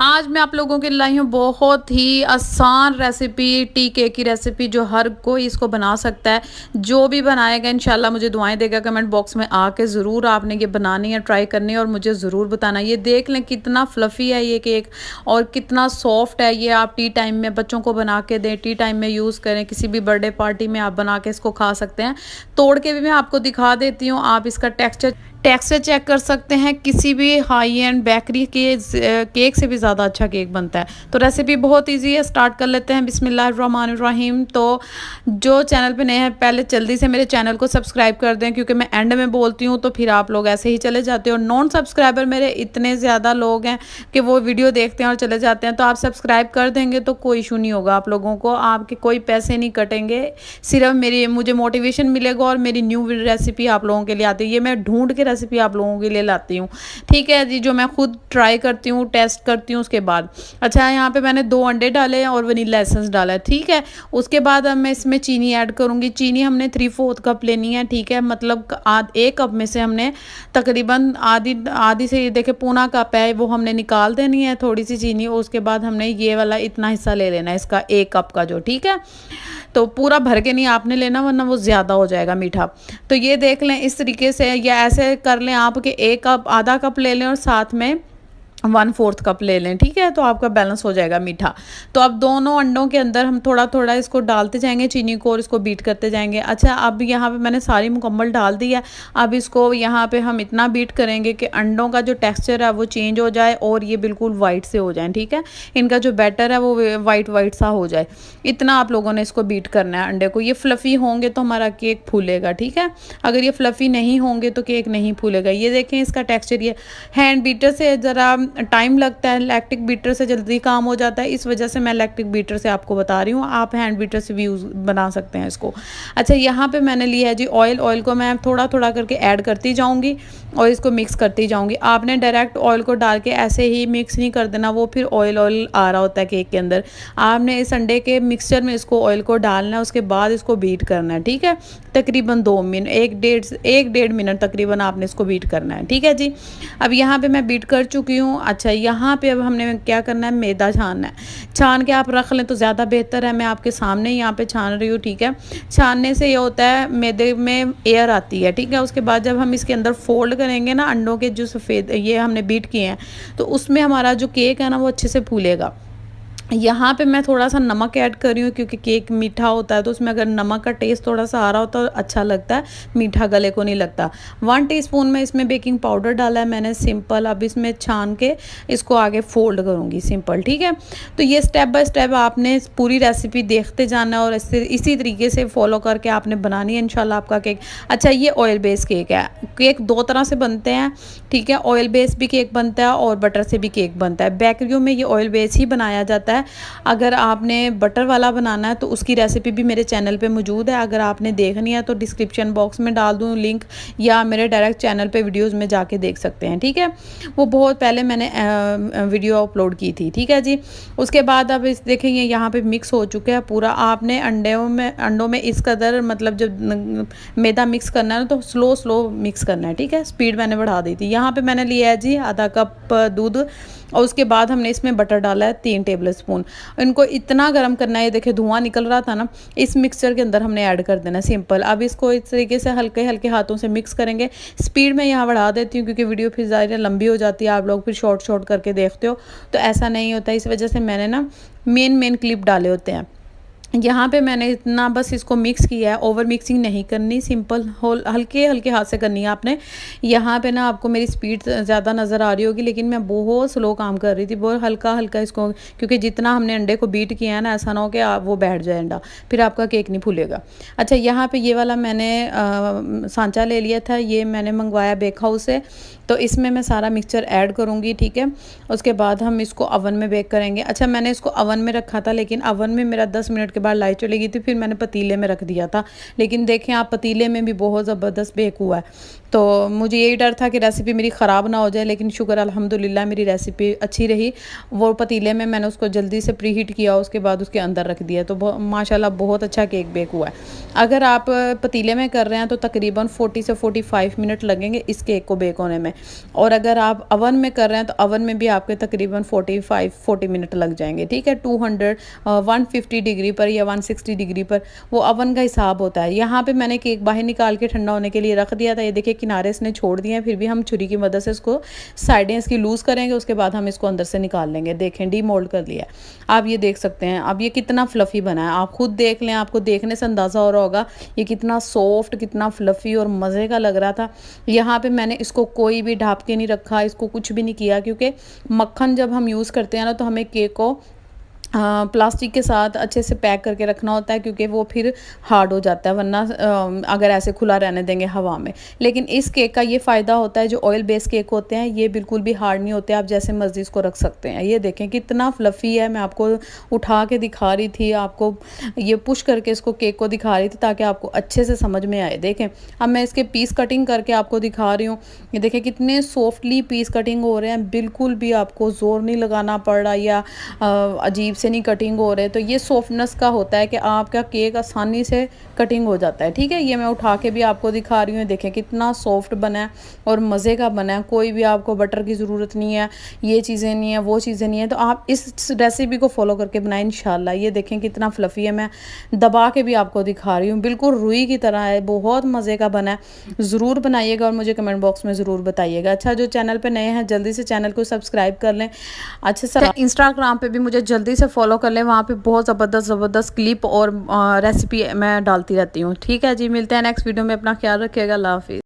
आज मैं आप लोगों के लिए लाई हूँ बहुत ही आसान रेसिपी, टी केक की रेसिपी जो हर कोई इसको बना सकता है। जो भी बनाएगा इंशाल्लाह मुझे दुआएं देगा। कमेंट बॉक्स में आके ज़रूर आपने ये बनानी है, ट्राई करनी है और मुझे ज़रूर बताना। ये देख लें कितना फ्लफ़ी है ये केक और कितना सॉफ्ट है ये। आप टी टाइम में बच्चों को बना के दें, टी टाइम में यूज़ करें, किसी भी बर्थडे पार्टी में आप बना के इसको खा सकते हैं। तोड़ के भी मैं आपको दिखा देती हूँ। आप इसका टेक्सचर चेक कर सकते हैं। किसी भी हाई एंड बेकरी के केक से भी ज़्यादा अच्छा केक बनता है। तो रेसिपी बहुत इजी है, स्टार्ट कर लेते हैं। बिस्मिल्लाहिर्रहमानिर्रहीम। तो जो चैनल पे नए हैं पहले जल्दी से मेरे चैनल को सब्सक्राइब कर दें, क्योंकि मैं एंड में बोलती हूँ तो फिर आप लोग ऐसे ही चले जाते हो। नॉन सब्सक्राइबर मेरे इतने ज़्यादा लोग हैं कि वो वीडियो देखते हैं और चले जाते हैं। तो आप सब्सक्राइब कर देंगे तो कोई इशू नहीं होगा आप लोगों को, आपके कोई पैसे नहीं कटेंगे। सिर्फ मुझे मोटिवेशन मिलेगा और मेरी न्यू रेसिपी आप लोगों के लिए आती है। ये मैं ढूंढ के रेसिपी आप लोगों के लिए लाती हूँ, ठीक है जी, जो मैं खुद ट्राई करती हूँ, टेस्ट करती हूँ उसके बाद। अच्छा, यहाँ पे मैंने 2 अंडे डाले हैं और वनीला एसेंस डाला है, ठीक है। उसके बाद अब मैं इसमें चीनी ऐड करूँगी। चीनी हमने 3/4 कप लेनी है, ठीक है। मतलब 1 कप में से हमने तकरीबन आधी से देखे पौना कप है वो हमने निकाल देनी है थोड़ी सी चीनी। उसके बाद हमने ये वाला इतना हिस्सा ले लेना है इसका 1 कप का, जो, ठीक है। तो पूरा भर के नहीं आपने लेना वरना वो ज़्यादा हो जाएगा मीठा। तो ये देख लें इस तरीके से, या ऐसे कर लें आप कि 1 कप आधा कप ले लें और साथ में 1/4 कप ले लें, ठीक है। तो आपका बैलेंस हो जाएगा मीठा। तो अब दोनों अंडों के अंदर हम थोड़ा थोड़ा इसको डालते जाएंगे चीनी को और इसको बीट करते जाएंगे। अच्छा, अब यहाँ पे मैंने सारी मुकम्मल डाल दी है। अब इसको यहाँ पे हम इतना बीट करेंगे कि अंडों का जो टेक्सचर है वो चेंज हो जाए और ये बिल्कुल वाइट से हो जाए, ठीक है। इनका जो बैटर है वो वाइट वाइट सा हो जाए। इतना आप लोगों ने इसको बीट करना है अंडे को। ये फ्लफ़ी होंगे तो हमारा केक फूलेगा, ठीक है। अगर ये फ्लफ़ी नहीं होंगे तो केक नहीं फूलेगा। ये देखें इसका टेक्सचर। ये हैंड बीटर से ज़रा टाइम लगता है, इलेक्ट्रिक बीटर से जल्दी काम हो जाता है, इस वजह से मैं इलेक्ट्रिक बीटर से आपको बता रही हूँ। आप हैंड बीटर से भी यूज़ बना सकते हैं इसको। अच्छा, यहाँ पे मैंने लिया है जी ऑयल को मैं थोड़ा थोड़ा करके ऐड करती जाऊँगी और इसको मिक्स करती जाऊँगी। आपने डायरेक्ट ऑयल को डाल के ऐसे ही मिक्स नहीं कर देना, वो फिर ऑयल आ रहा होता है केक के अंदर। आपने इस अंडे के मिक्सचर में इसको ऑयल को डालना है, उसके बाद इसको बीट करना है, ठीक है। तकरीबन 2 मिनट, 1 डेढ़ मिनट तकरीबन आपने इसको बीट करना है, ठीक है जी। अब यहाँ पे मैं बीट कर चुकी हूँ। अच्छा, यहाँ पे अब हमने क्या करना है, मैदा छानना है। छान के आप रख लें तो ज़्यादा बेहतर है। मैं आपके सामने यहाँ पे छान रही हूँ, ठीक है। छानने से ये होता है मैदे में एयर आती है, ठीक है। उसके बाद जब हम इसके अंदर फोल्ड करेंगे ना अंडों के जो सफ़ेद ये हमने बीट किए हैं, तो उसमें हमारा जो केक है ना वो अच्छे से फूलेगा। यहाँ पे मैं थोड़ा सा नमक ऐड कर रही हूँ, क्योंकि केक मीठा होता है तो उसमें अगर नमक का टेस्ट थोड़ा सा आ रहा होता है तो अच्छा लगता है, मीठा गले को नहीं लगता। 1 टीस्पून में इसमें बेकिंग पाउडर डाला है मैंने, सिंपल। अब इसमें छान के इसको आगे फोल्ड करूँगी, सिंपल, ठीक है। तो ये स्टेप बाय स्टेप आपने पूरी रेसिपी देखते जाना है और इसी तरीके से फॉलो करके आपने बनानी है इंशाल्लाह आपका केक। अच्छा, ये ऑयल बेस केक है। केक 2 तरह से बनते हैं, ठीक है। ऑयल बेस भी केक बनता है और बटर से भी केक बनता है। बेकरियों में ये ऑयल बेस ही बनाया जाता है। अगर आपने बटर वाला बनाना है तो उसकी रेसिपी भी मेरे चैनल पे मौजूद है। अगर आपने देखनी है तो डिस्क्रिप्शन बॉक्स में डाल दूँ लिंक, या मेरे डायरेक्ट चैनल पे वीडियोस में जाके देख सकते हैं, ठीक है। वो बहुत पहले मैंने वीडियो अपलोड की थी, ठीक है जी। उसके बाद अब इस देखेंगे यहाँ पे मिक्स हो चुका है पूरा। आपने अंडों में इस कदर, मतलब जब मैदा मिक्स करना है तो स्लो मिक्स करना है, ठीक है। स्पीड मैंने बढ़ा दी थी। यहाँ पे मैंने लिया है जी आधा कप दूध और उसके बाद हमने इसमें बटर डाला है 3 टेबल स्पून। इनको इतना गर्म करना है, ये देखिए धुआं निकल रहा था ना, इस मिक्सचर के अंदर हमने ऐड कर देना है, सिंपल। अब इसको इस तरीके से हल्के हल्के हाथों से मिक्स करेंगे। स्पीड मैं यहाँ बढ़ा देती हूँ क्योंकि वीडियो फिर ज़्यादा लंबी हो जाती है, आप लोग फिर शॉर्ट करके देखते हो तो ऐसा नहीं होता। इस वजह से मैंने ना मेन क्लिप डाले होते हैं। यहाँ पे मैंने इतना बस इसको मिक्स किया है, ओवर मिक्सिंग नहीं करनी, सिंपल हल्के हल्के हाथ से करनी है आपने। यहाँ पे ना आपको मेरी स्पीड ज़्यादा नज़र आ रही होगी, लेकिन मैं बहुत स्लो काम कर रही थी, बहुत हल्का हल्का इसको, क्योंकि जितना हमने अंडे को बीट किया है ना, ऐसा ना हो कि वो बैठ जाए अंडा, फिर आपका केक नहीं फूलेगा। अच्छा, यहाँ पे ये वाला मैंने सांचा ले लिया था, ये मैंने मंगवाया बेक हाउस से। तो इसमें मैं सारा मिक्सचर ऐड करूँगी, ठीक है। उसके बाद हम इसको अवन में बेक करेंगे। अच्छा, मैंने इसको अवन में रखा था, लेकिन अवन में मेरा 10 मिनट के बाद लाइट चली गई थी, फिर मैंने पतीले में रख दिया था। लेकिन देखें आप, पतीले में भी बहुत ज़बरदस्त बेक हुआ है। तो मुझे यही डर था कि रेसिपी मेरी ख़राब ना हो जाए, लेकिन शुक्र अल्हम्दुलिल्लाह मेरी रेसिपी अच्छी रही। वो पतीले में मैंने उसको जल्दी से प्री हीट किया, उसके बाद उसके अंदर रख दिया, तो माशाल्लाह बहुत अच्छा केक बेक हुआ है। अगर आप पतीले में कर रहे हैं तो तकरीबन 40 से 45 मिनट लगेंगे इस केक को बेक होने में, और अगर आप अवन में कर रहे हैं तो अवन में भी आपके तकरीबन 40 मिनट लग जाएंगे। ठीक है, 150 डिग्री पर या 160 डिग्री पर, वो अवन का हिसाब होता है। यहाँ पे मैंने केक बाहर निकाल के ठंडा होने के लिए रख दिया था। ये देखिए किनारे इसने छोड़ दिए हैं, फिर भी हम छुरी की मदद से इसको साइडें इसकी लूज़ करेंगे, उसके बाद हम इसको अंदर से निकाल लेंगे। देखें डीमोल्ड कर लिया आप, ये देख सकते हैं। अब ये कितना फ्लफ़ी बना है, आप खुद देख लें, आपको देखने से अंदाज़ा हो रहा होगा ये कितना सॉफ्ट, कितना फ्लफ़ी और मज़े का लग रहा था। यहाँ पे मैंने इसको कोई भी ढाँप के नहीं रखा, इसको कुछ भी नहीं किया, क्योंकि मक्खन जब हम यूज़ करते हैं ना तो हमें केक को प्लास्टिक के साथ अच्छे से पैक करके रखना होता है, क्योंकि वो फिर हार्ड हो जाता है, वरना अगर ऐसे खुला रहने देंगे हवा में। लेकिन इस केक का ये फ़ायदा होता है, जो ऑयल बेस्ड केक होते हैं ये बिल्कुल भी हार्ड नहीं होते, आप जैसे मर्ज़ी इसको रख सकते हैं। ये देखें कितना फ्लफ़ी है, मैं आपको उठा के दिखा रही थी, आपको ये पुश करके इसको केक को दिखा रही थी ताकि आपको अच्छे से समझ में आए। देखें अब मैं इसके पीस कटिंग करके आपको दिखा रही हूँ। ये देखें कितने सॉफ्टली पीस कटिंग हो रहे हैं, बिल्कुल भी आपको ज़ोर नहीं लगाना पड़ रहा या अजीब से नहीं कटिंग हो रहे। तो ये सॉफ्टनेस का होता है कि आपका केक आसानी से कटिंग हो जाता है। ठीक है, ये मैं उठा के भी आपको दिखा रही हूँ। देखें कितना सॉफ्ट बना है और मज़े का बना है, कोई भी आपको बटर की ज़रूरत नहीं है, ये चीज़ें नहीं है, वो चीज़ें नहीं है। तो आप इस रेसिपी को फॉलो करके बनाएं इंशाल्लाह। ये देखें कितना फ्लफ़ी है, मैं दबा के भी आपको दिखा रही हूँ, बिल्कुल रुई की तरह है, बहुत मज़े का बना है। ज़रूर बनाइएगा और मुझे कमेंट बॉक्स में ज़रूर बताइएगा। अच्छा, जो चैनल पर नए हैं जल्दी से चैनल को सब्सक्राइब कर लें। अच्छा सर, इंस्टाग्राम पे भी मुझे जल्दी से फॉलो कर लें, वहाँ पे बहुत ज़बरदस्त क्लिप और रेसिपी मैं डालती रहती हूँ। ठीक है जी, मिलते हैं नेक्स्ट वीडियो में, अपना ख्याल रखिएगा, अल्लाह हाफ़िज़।